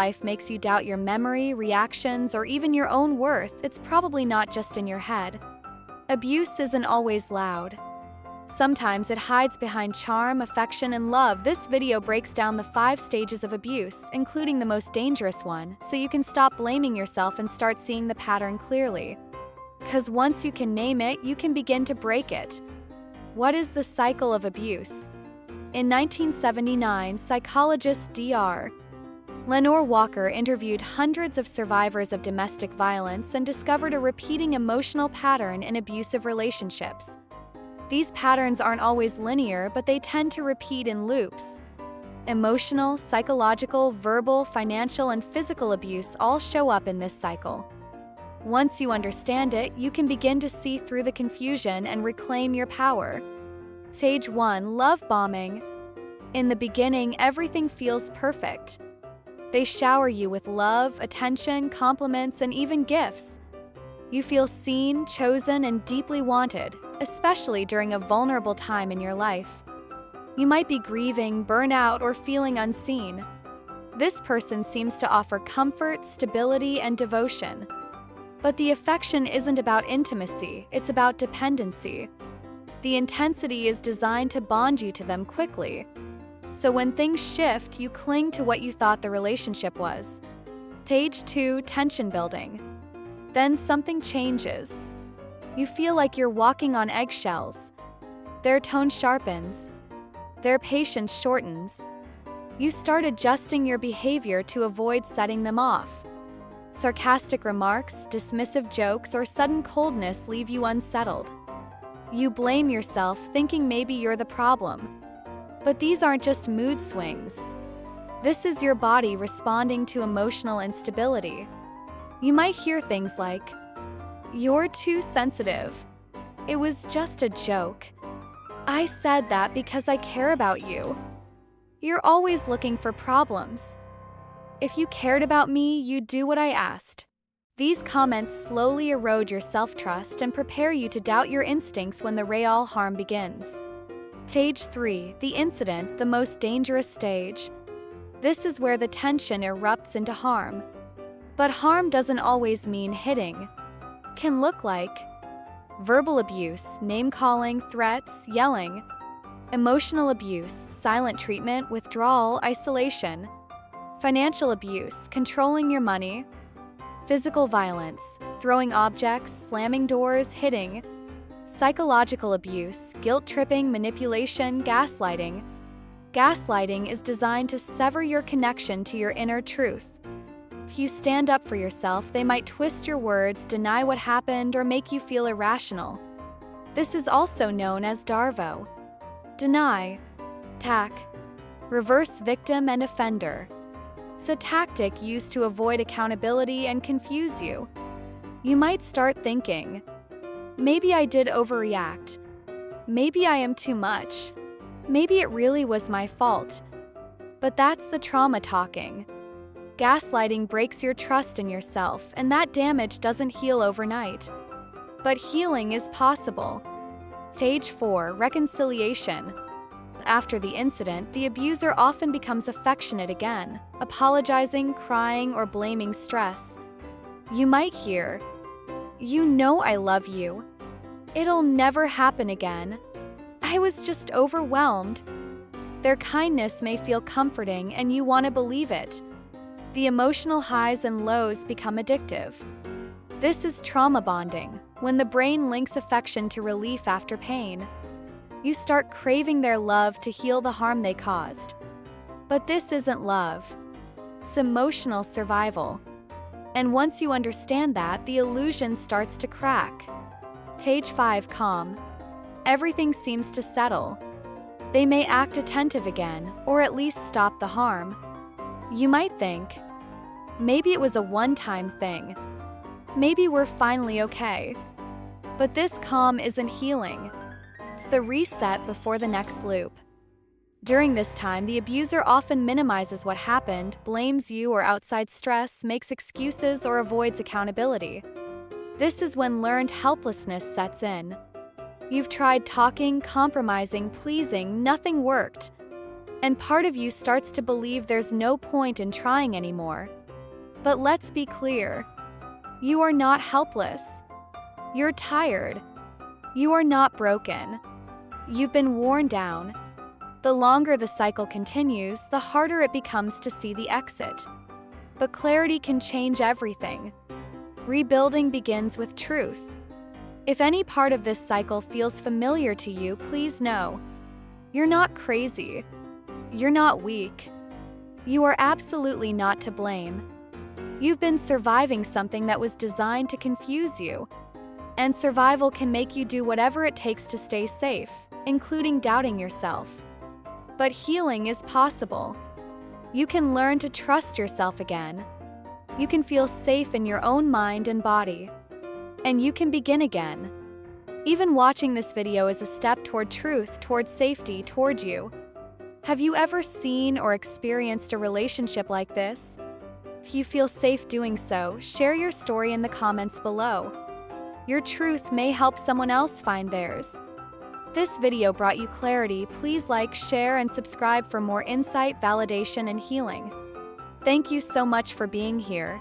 life makes you doubt your memory, reactions, or even your own worth, it's probably not just in your head. Abuse isn't always loud. Sometimes it hides behind charm, affection, and love. This video breaks down the 5 stages of abuse, including the most dangerous one, so you can stop blaming yourself and start seeing the pattern clearly. Because once you can name it, you can begin to break it. What is the cycle of abuse? In 1979, psychologist Dr. Lenore Walker interviewed hundreds of survivors of domestic violence and discovered a repeating emotional pattern in abusive relationships. These patterns aren't always linear, but they tend to repeat in loops. Emotional, psychological, verbal, financial, and physical abuse all show up in this cycle. Once you understand it, you can begin to see through the confusion and reclaim your power. Stage 1. Love bombing. In the beginning, everything feels perfect. They shower you with love, attention, compliments, and even gifts. You feel seen, chosen, and deeply wanted, especially during a vulnerable time in your life. You might be grieving, burnout, or feeling unseen. This person seems to offer comfort, stability, and devotion. But the affection isn't about intimacy, it's about dependency. The intensity is designed to bond you to them quickly. So when things shift, you cling to what you thought the relationship was. Stage 2. Tension building. Then something changes. You feel like you're walking on eggshells. Their tone sharpens. Their patience shortens. You start adjusting your behavior to avoid setting them off. Sarcastic remarks, dismissive jokes, or sudden coldness leave you unsettled. You blame yourself, thinking maybe you're the problem. But these aren't just mood swings. This is your body responding to emotional instability. You might hear things like, "You're too sensitive. It was just a joke. I said that because I care about you. You're always looking for problems. If you cared about me, you'd do what I asked." These comments slowly erode your self-trust and prepare you to doubt your instincts when the real harm begins. Stage 3. The incident, the most dangerous stage. This is where the tension erupts into harm. But harm doesn't always mean hitting. It can look like verbal abuse, name-calling, threats, yelling. Emotional abuse, silent treatment, withdrawal, isolation. Financial abuse, controlling your money. Physical violence, throwing objects, slamming doors, hitting. Psychological abuse, guilt-tripping, manipulation, gaslighting. Gaslighting is designed to sever your connection to your inner truth. If you stand up for yourself, they might twist your words, deny what happened, or make you feel irrational. This is also known as DARVO. Deny, attack, reverse victim and offender. It's a tactic used to avoid accountability and confuse you. You might start thinking, maybe I did overreact. Maybe I am too much. Maybe it really was my fault. But that's the trauma talking. Gaslighting breaks your trust in yourself, and that damage doesn't heal overnight. But healing is possible. Stage 4. Reconciliation. After the incident, the abuser often becomes affectionate again, apologizing, crying, or blaming stress. You might hear, "You know I love you. It'll never happen again. I was just overwhelmed." Their kindness may feel comforting and you want to believe it. The emotional highs and lows become addictive. This is trauma bonding, when the brain links affection to relief after pain. You start craving their love to heal the harm they caused. But this isn't love. It's emotional survival. And once you understand that, the illusion starts to crack. Stage 5. Calm. Everything seems to settle. They may act attentive again, or at least stop the harm. You might think, maybe it was a one-time thing. Maybe we're finally okay. But this calm isn't healing. It's the reset before the next loop. During this time, the abuser often minimizes what happened, blames you or outside stress, makes excuses, or avoids accountability. This is when learned helplessness sets in. You've tried talking, compromising, pleasing, nothing worked. And part of you starts to believe there's no point in trying anymore. But let's be clear. You are not helpless. You're tired. You are not broken. You've been worn down. The longer the cycle continues, the harder it becomes to see the exit. But clarity can change everything. Rebuilding begins with truth. If any part of this cycle feels familiar to you, please know. You're not crazy. You're not weak. You are absolutely not to blame. You've been surviving something that was designed to confuse you. And survival can make you do whatever it takes to stay safe, including doubting yourself. But healing is possible. You can learn to trust yourself again. You can feel safe in your own mind and body. And you can begin again. Even watching this video is a step toward truth, toward safety, toward you. Have you ever seen or experienced a relationship like this? If you feel safe doing so, share your story in the comments below. Your truth may help someone else find theirs. If this video brought you clarity, please like, share, and subscribe for more insight, validation, and healing. Thank you so much for being here.